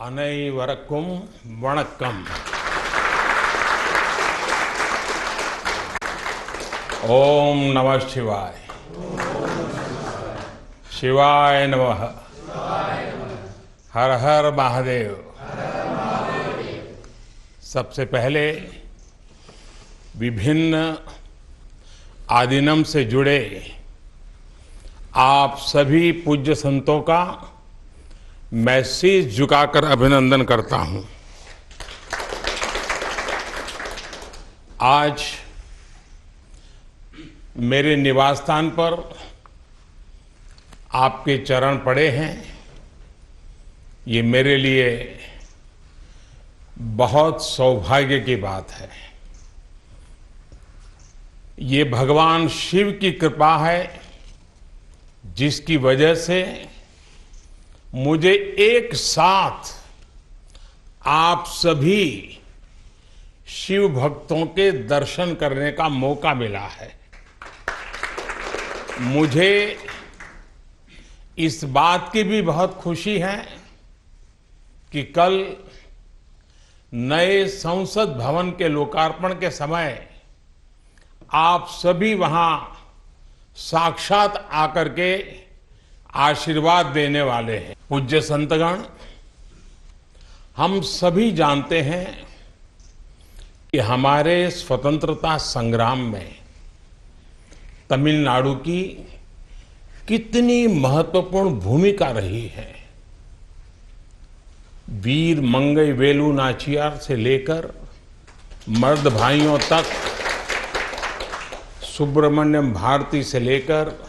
அனைவருக்கும் வணக்கம். ஓம் நம சிவாய். शिवाय नमः. हर हर महादेव. सबसे पहले विभिन्न आदिनम से जुड़े आप सभी पूज्य संतों का मैं शीश झुकाकर अभिनंदन करता हूं. आज मेरे निवास स्थान पर आपके चरण पड़े हैं. ये मेरे लिए बहुत सौभाग्य की बात है. ये भगवान शिव की कृपा है जिसकी वजह से मुझे एक साथ आप सभी शिव भक्तों के दर्शन करने का मौका मिला है. मुझे इस बात की भी बहुत खुशी है कि कल नए संसद भवन के लोकार्पण के समय आप सभी वहां साक्षात आकर के आशीर्वाद देने वाले हैं. पूज्य संतगण, हम सभी जानते हैं कि हमारे स्वतंत्रता संग्राम में तमिलनाडु की कितनी महत्वपूर्ण भूमिका रही है. वीर मंगई वेलु नाचियार से लेकर मर्द भाइयों तक, सुब्रमण्यम भारती से लेकर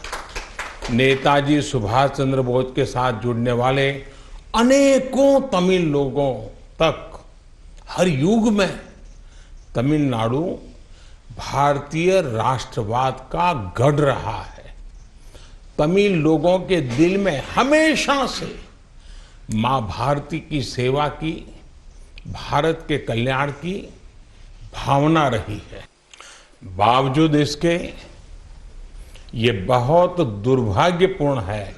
नेताजी सुभाष चंद्र बोस के साथ जुड़ने वाले अनेकों तमिल लोगों तक हर युग में तमिलनाडु भारतीय राष्ट्रवाद का गढ़ रहा है. तमिल लोगों के दिल में हमेशा से मां भारती की सेवा की, भारत के कल्याण की भावना रही है. बावजूद इसके ये बहुत दुर्भाग्यपूर्ण है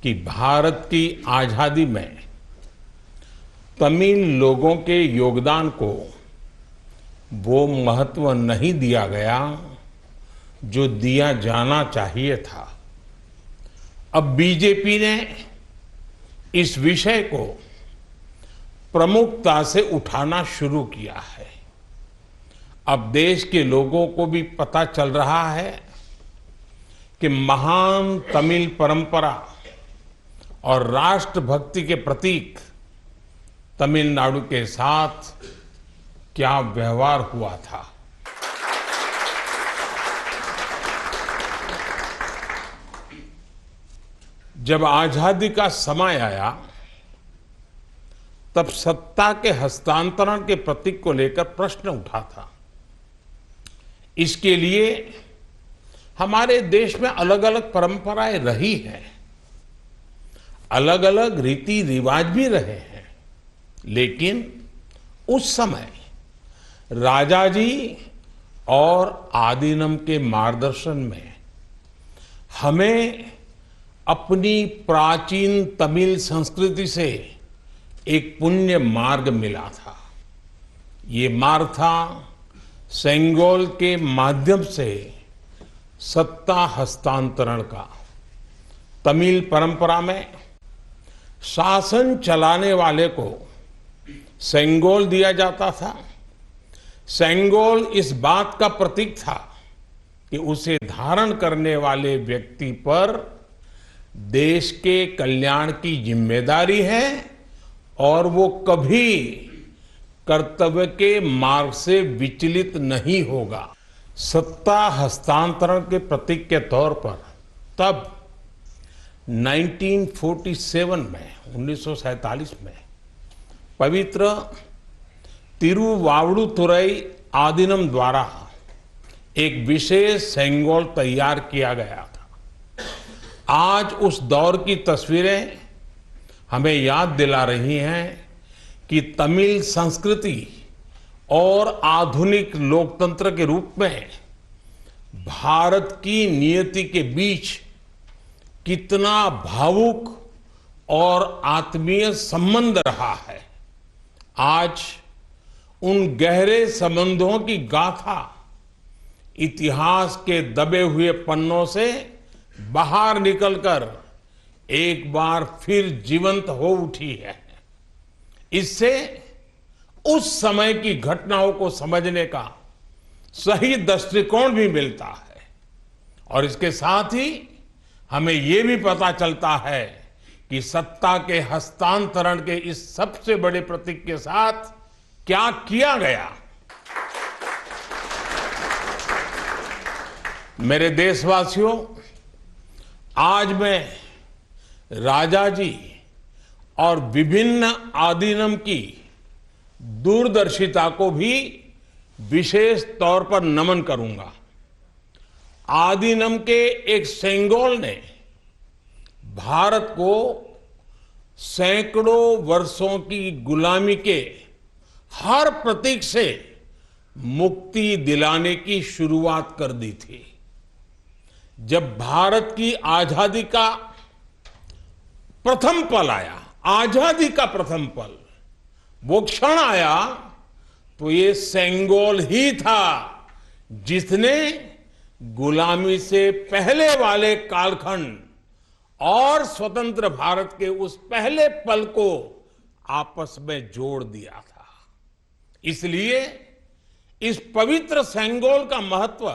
कि भारत की आजादी में तमिल लोगों के योगदान को वो महत्व नहीं दिया गया जो दिया जाना चाहिए था. अब बीजेपी ने इस विषय को प्रमुखता से उठाना शुरू किया है. अब देश के लोगों को भी पता चल रहा है कि महान तमिल परंपरा और राष्ट्रभक्ति के प्रतीक तमिलनाडु के साथ क्या व्यवहार हुआ था. जब आजादी का समय आया तब सत्ता के हस्तांतरण के प्रतीक को लेकर प्रश्न उठा था. इसके लिए हमारे देश में अलग अलग परंपराएं रही हैं, अलग अलग रीति रिवाज भी रहे हैं. लेकिन उस समय राजा जी और आदीनम के मार्गदर्शन में हमें अपनी प्राचीन तमिल संस्कृति से एक पुण्य मार्ग मिला था. ये मार्ग था सेंगोल के माध्यम से सत्ता हस्तांतरण का. तमिल परंपरा में शासन चलाने वाले को सेंगोल दिया जाता था. सेंगोल इस बात का प्रतीक था कि उसे धारण करने वाले व्यक्ति पर देश के कल्याण की जिम्मेदारी है और वो कभी कर्तव्य के मार्ग से विचलित नहीं होगा. सत्ता हस्तांतरण के प्रतीक के तौर पर तब 1947 में 1947 में पवित्र तिरुवावड़ुतुरई आदीनम द्वारा एक विशेष सेंगोल तैयार किया गया था. आज उस दौर की तस्वीरें हमें याद दिला रही हैं कि तमिल संस्कृति और आधुनिक लोकतंत्र के रूप में भारत की नियति के बीच कितना भावुक और आत्मीय संबंध रहा है। आज उन गहरे संबंधों की गाथा इतिहास के दबे हुए पन्नों से बाहर निकलकर एक बार फिर जीवंत हो उठी है। इससे उस समय की घटनाओं को समझने का सही दृष्टिकोण भी मिलता है और इसके साथ ही हमें ये भी पता चलता है कि सत्ता के हस्तांतरण के इस सबसे बड़े प्रतीक के साथ क्या किया गया। मेरे देशवासियों, आज मैं राजा जी और विभिन्न आदीनम की दूरदर्शिता को भी विशेष तौर पर नमन करूंगा। आदीनम के एक सेंगोल ने भारत को सैकड़ों वर्षों की गुलामी के हर प्रतीक से मुक्ति दिलाने की शुरुआत कर दी थी। जब भारत की आजादी का प्रथम पल आया, आजादी का प्रथम पल, वो क्षण आया, तो ये सेंगोल ही था जिसने गुलामी से पहले वाले कालखंड और स्वतंत्र भारत के उस पहले पल को आपस में जोड़ दिया था। इसलिए इस पवित्र सेंगोल का महत्व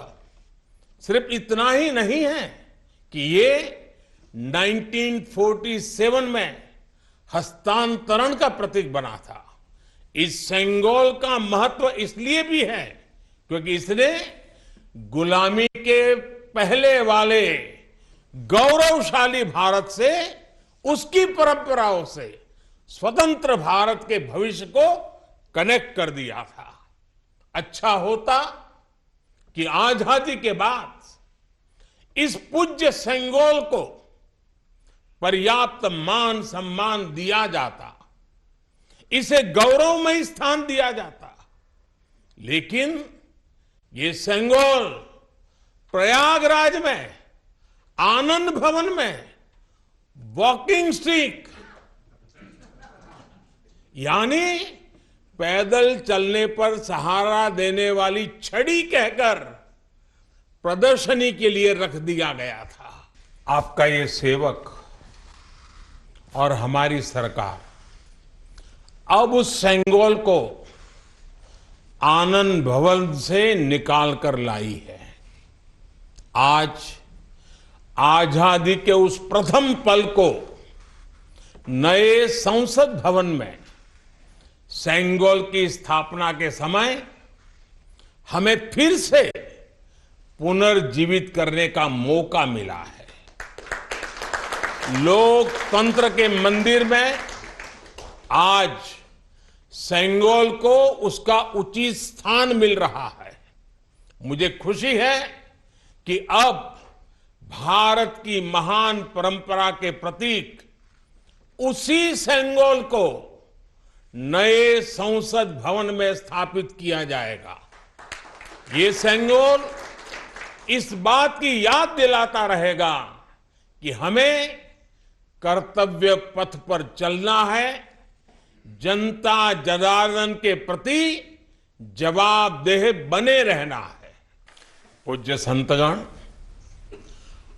सिर्फ इतना ही नहीं है कि ये 1947 में हस्तांतरण का प्रतीक बना था। इस सेंगोल का महत्व इसलिए भी है क्योंकि इसने गुलामी के पहले वाले गौरवशाली भारत से, उसकी परंपराओं से स्वतंत्र भारत के भविष्य को कनेक्ट कर दिया था। अच्छा होता कि आजादी के बाद इस पूज्य सेंगोल को पर्याप्त मान सम्मान दिया जाता, इसे गौरवमय स्थान दिया जाता। लेकिन ये सेंगोल प्रयागराज में, आनंद भवन में वॉकिंग स्टिक यानी पैदल चलने पर सहारा देने वाली छड़ी कहकर प्रदर्शनी के लिए रख दिया गया था। आपका ये सेवक और हमारी सरकार अब उस सेंगोल को आनंद भवन से निकाल कर लाई है। आज आजादी के उस प्रथम पल को नए संसद भवन में सेंगोल की स्थापना के समय हमें फिर से पुनर्जीवित करने का मौका मिला है। लोकतंत्र के मंदिर में आज सेंगोल को उसका उचित स्थान मिल रहा है। मुझे खुशी है कि अब भारत की महान परंपरा के प्रतीक उसी सेंगोल को नए संसद भवन में स्थापित किया जाएगा। ये सेंगोल इस बात की याद दिलाता रहेगा कि हमें कर्तव्य पथ पर चलना है, जनता जनार्दन के प्रति जवाबदेह बने रहना है। पूज्य संतगण,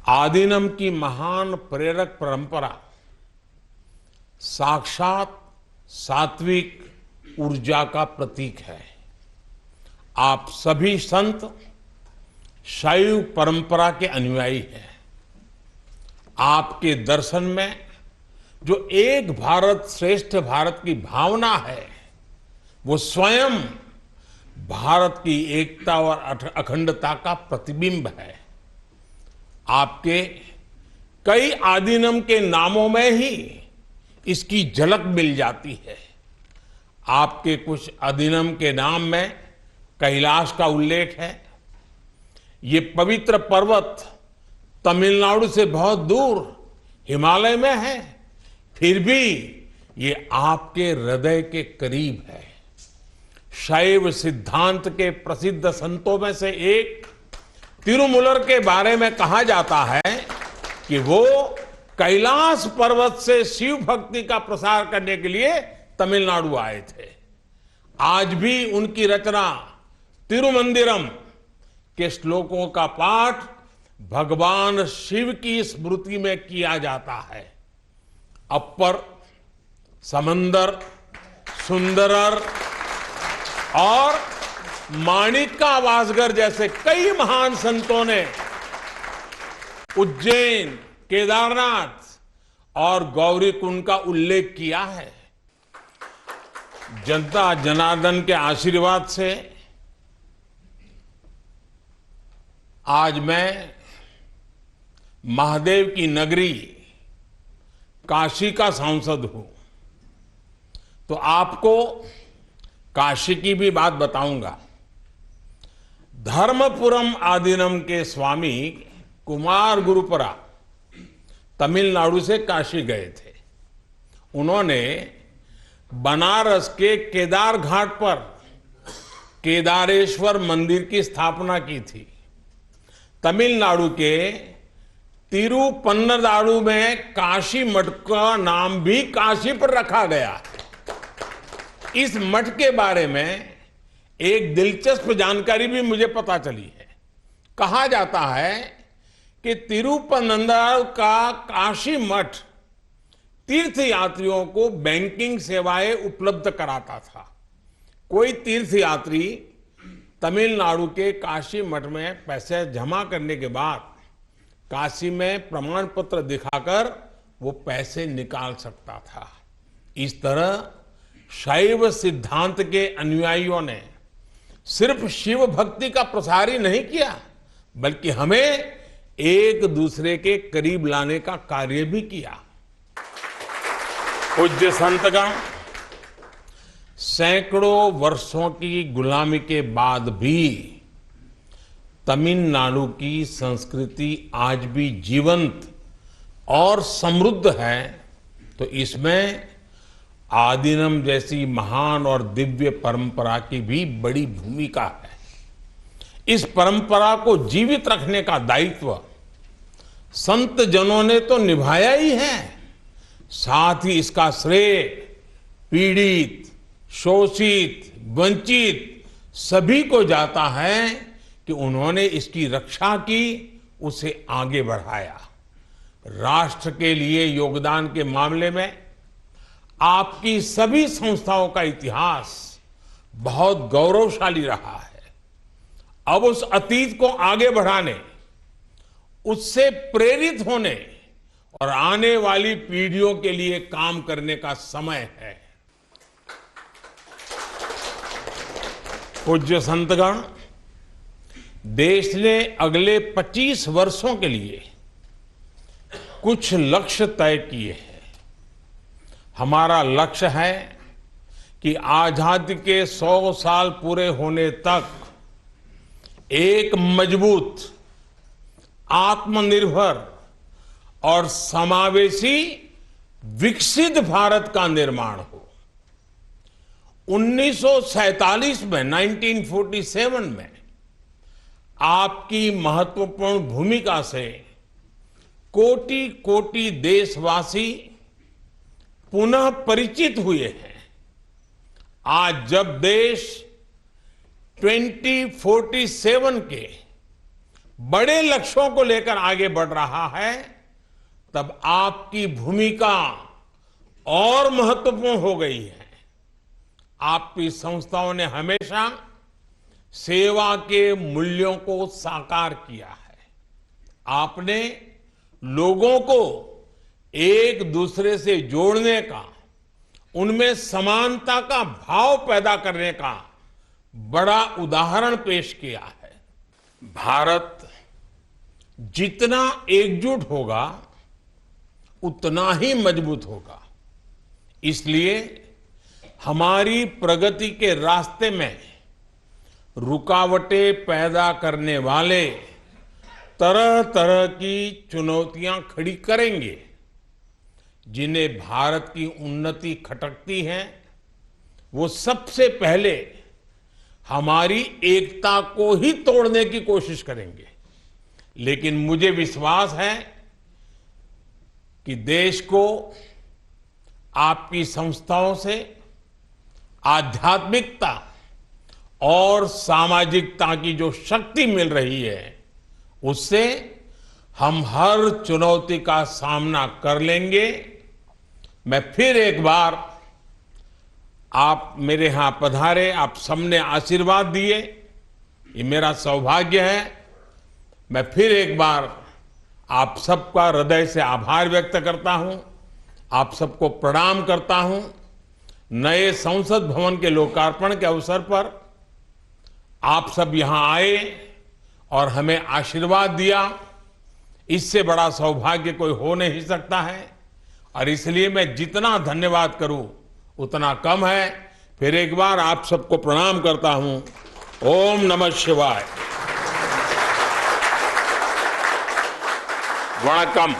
आदीनम की महान प्रेरक परंपरा साक्षात सात्विक ऊर्जा का प्रतीक है। आप सभी संत शैव परंपरा के अनुयायी हैं। आपके दर्शन में जो एक भारत श्रेष्ठ भारत की भावना है, वो स्वयं भारत की एकता और अखंडता का प्रतिबिंब है। आपके कई आदीनम के नामों में ही इसकी झलक मिल जाती है। आपके कुछ आदीनम के नाम में कैलाश का उल्लेख है। ये पवित्र पर्वत तमिलनाडु से बहुत दूर हिमालय में है, फिर भी ये आपके हृदय के करीब है। शैव सिद्धांत के प्रसिद्ध संतों में से एक तिरुमूलर के बारे में कहा जाता है कि वो कैलाश पर्वत से शिव भक्ति का प्रसार करने के लिए तमिलनाडु आए थे। आज भी उनकी रचना तिरुमंदिरम के श्लोकों का पाठ भगवान शिव की स्मृति में किया जाता है। अपर, समंदर, सुंदरर और माणिका वासगर जैसे कई महान संतों ने उज्जैन, केदारनाथ और गौरीकुंड का उल्लेख किया है। जनता जनार्दन के आशीर्वाद से आज मैं महादेव की नगरी काशी का सांसद हूं, तो आपको काशी की भी बात बताऊंगा। धर्मपुरम आदीनम के स्वामी कुमार गुरुपरा तमिलनाडु से काशी गए थे। उन्होंने बनारस के केदार घाट पर केदारेश्वर मंदिर की स्थापना की थी। तमिलनाडु के तिरुपन्नदारु में काशी मठ का नाम भी काशी पर रखा गया। इस मठ के बारे में एक दिलचस्प जानकारी भी मुझे पता चली है। कहा जाता है कि तिरुपन्नदारु का काशी मठ तीर्थ यात्रियों को बैंकिंग सेवाएं उपलब्ध कराता था। कोई तीर्थ यात्री तमिलनाडु के काशी मठ में पैसे जमा करने के बाद काशी में प्रमाण पत्र दिखाकर वो पैसे निकाल सकता था। इस तरह शैव सिद्धांत के अनुयायियों ने सिर्फ शिव भक्ति का प्रसार ही नहीं किया, बल्कि हमें एक दूसरे के करीब लाने का कार्य भी किया। पूज्य संतगण, सैकड़ों वर्षों की गुलामी के बाद भी तमिलनाडु की संस्कृति आज भी जीवंत और समृद्ध है, तो इसमें आदीनम जैसी महान और दिव्य परंपरा की भी बड़ी भूमिका है। इस परंपरा को जीवित रखने का दायित्व संत जनों ने तो निभाया ही है, साथ ही इसका श्रेय पीड़ित, शोषित, वंचित सभी को जाता है कि उन्होंने इसकी रक्षा की, उसे आगे बढ़ाया। राष्ट्र के लिए योगदान के मामले में आपकी सभी संस्थाओं का इतिहास बहुत गौरवशाली रहा है। अब उस अतीत को आगे बढ़ाने, उससे प्रेरित होने और आने वाली पीढ़ियों के लिए काम करने का समय है। पूज्य संतगण, देश ने अगले 25 वर्षों के लिए कुछ लक्ष्य तय किए हैं। हमारा लक्ष्य है कि आजादी के 100 साल पूरे होने तक एक मजबूत, आत्मनिर्भर और समावेशी विकसित भारत का निर्माण हो। 1947 में 1947 में आपकी महत्वपूर्ण भूमिका से कोटि कोटि देशवासी पुनः परिचित हुए हैं। आज जब देश 2047 के बड़े लक्ष्यों को लेकर आगे बढ़ रहा है, तब आपकी भूमिका और महत्वपूर्ण हो गई है। आपकी संस्थाओं ने हमेशा सेवा के मूल्यों को साकार किया है। आपने लोगों को एक दूसरे से जोड़ने का, उनमें समानता का भाव पैदा करने का बड़ा उदाहरण पेश किया है। भारत जितना एकजुट होगा उतना ही मजबूत होगा। इसलिए हमारी प्रगति के रास्ते में रुकावटें पैदा करने वाले तरह तरह की चुनौतियां खड़ी करेंगे। जिन्हें भारत की उन्नति खटकती है, वो सबसे पहले हमारी एकता को ही तोड़ने की कोशिश करेंगे। लेकिन मुझे विश्वास है कि देश को आपकी संस्थाओं से आध्यात्मिकता और सामाजिकता की जो शक्ति मिल रही है, उससे हम हर चुनौती का सामना कर लेंगे। मैं फिर एक बार, आप मेरे यहां पधारे, आप सबने आशीर्वाद दिए, ये मेरा सौभाग्य है। मैं फिर एक बार आप सबका हृदय से आभार व्यक्त करता हूं, आप सबको प्रणाम करता हूं। नए संसद भवन के लोकार्पण के अवसर पर आप सब यहां आए और हमें आशीर्वाद दिया, इससे बड़ा सौभाग्य कोई हो नहीं सकता है। और इसलिए मैं जितना धन्यवाद करूं उतना कम है। फिर एक बार आप सबको प्रणाम करता हूं। ओम नमः शिवाय। वणक्कम।